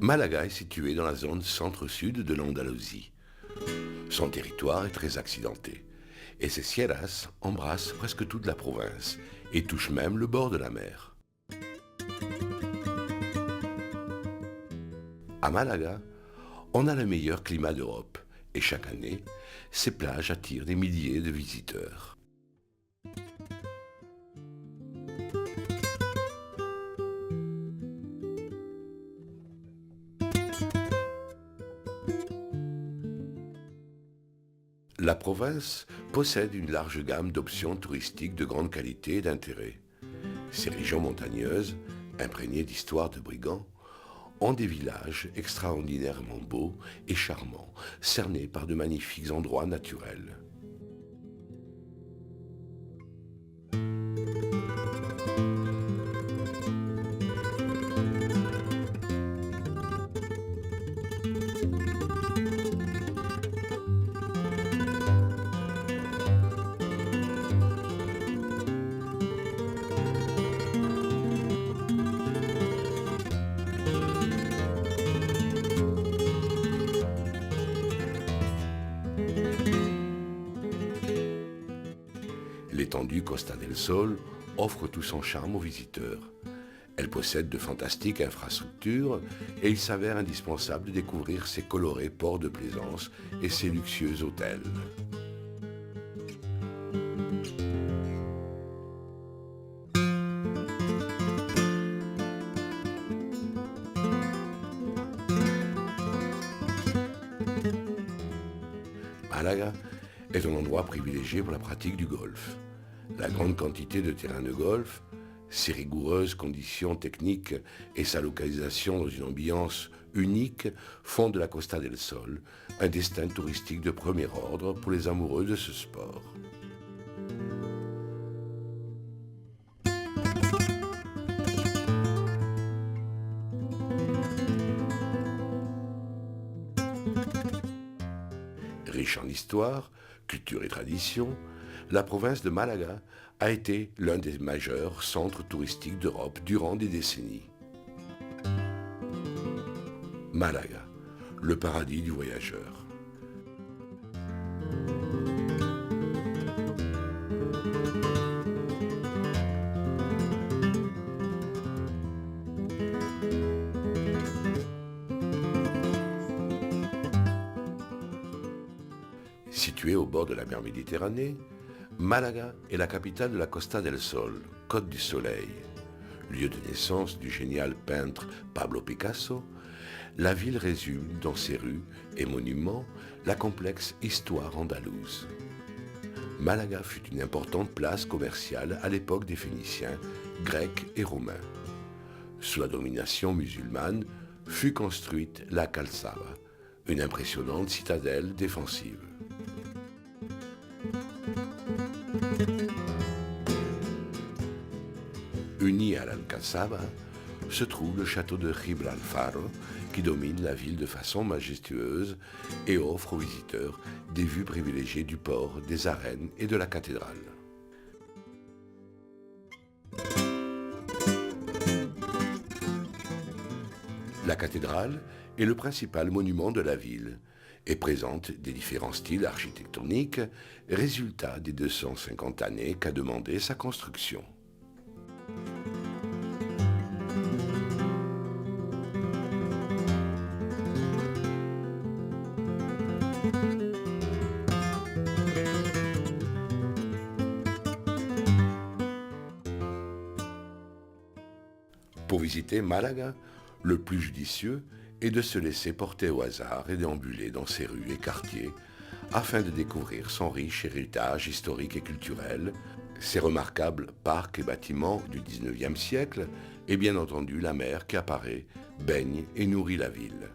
Malaga est située dans la zone centre-sud de l'Andalousie. Son territoire est très accidenté et ses sierras embrassent presque toute la province et touchent même le bord de la mer. À Malaga, on a le meilleur climat d'Europe et chaque année, ces plages attirent des milliers de visiteurs. La province possède une large gamme d'options touristiques de grande qualité et d'intérêt. Ces régions montagneuses, imprégnées d'histoires de brigands, ont des villages extraordinairement beaux et charmants, cernés par de magnifiques endroits naturels. L'étendue Costa del Sol offre tout son charme aux visiteurs. Elle possède de fantastiques infrastructures et il s'avère indispensable de découvrir ses colorés ports de plaisance et ses luxueux hôtels. Malaga est un endroit privilégié pour la pratique du golf. La grande quantité de terrains de golf, ses rigoureuses conditions techniques et sa localisation dans une ambiance unique font de la Costa del Sol un destin touristique de premier ordre pour les amoureux de ce sport. Riche en histoire, culture et tradition, la province de Malaga a été l'un des majeurs centres touristiques d'Europe durant des décennies. Malaga, le paradis du voyageur. Située au bord de la mer Méditerranée, Malaga est la capitale de la Costa del Sol, Côte du Soleil. Lieu de naissance du génial peintre Pablo Picasso, la ville résume dans ses rues et monuments la complexe histoire andalouse. Malaga fut une importante place commerciale à l'époque des Phéniciens, Grecs et Romains. Sous la domination musulmane, fut construite la Calçada, une impressionnante citadelle défensive. Uni à l'Alcazaba se trouve le château de Gibralfaro qui domine la ville de façon majestueuse et offre aux visiteurs des vues privilégiées du port, des arènes et de la cathédrale. La cathédrale est le principal monument de la ville et présente des différents styles architectoniques, résultat des 250 années qu'a demandé sa construction. Pour visiter Malaga, le plus judicieux est de se laisser porter au hasard et déambuler dans ses rues et quartiers afin de découvrir son riche héritage historique et culturel, ses remarquables parcs et bâtiments du XIXe siècle et bien entendu la mer qui apparaît, baigne et nourrit la ville.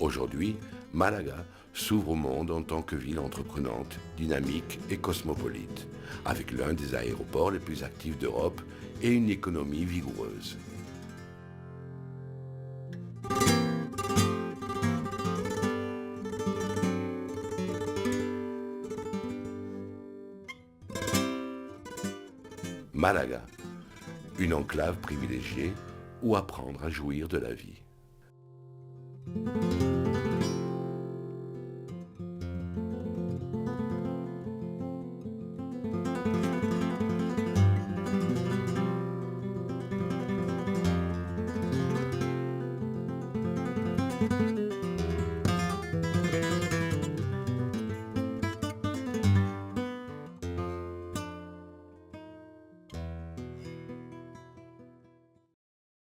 Aujourd'hui, Malaga s'ouvre au monde en tant que ville entreprenante, dynamique et cosmopolite, avec l'un des aéroports les plus actifs d'Europe et une économie vigoureuse. Malaga, une enclave privilégiée où apprendre à jouir de la vie.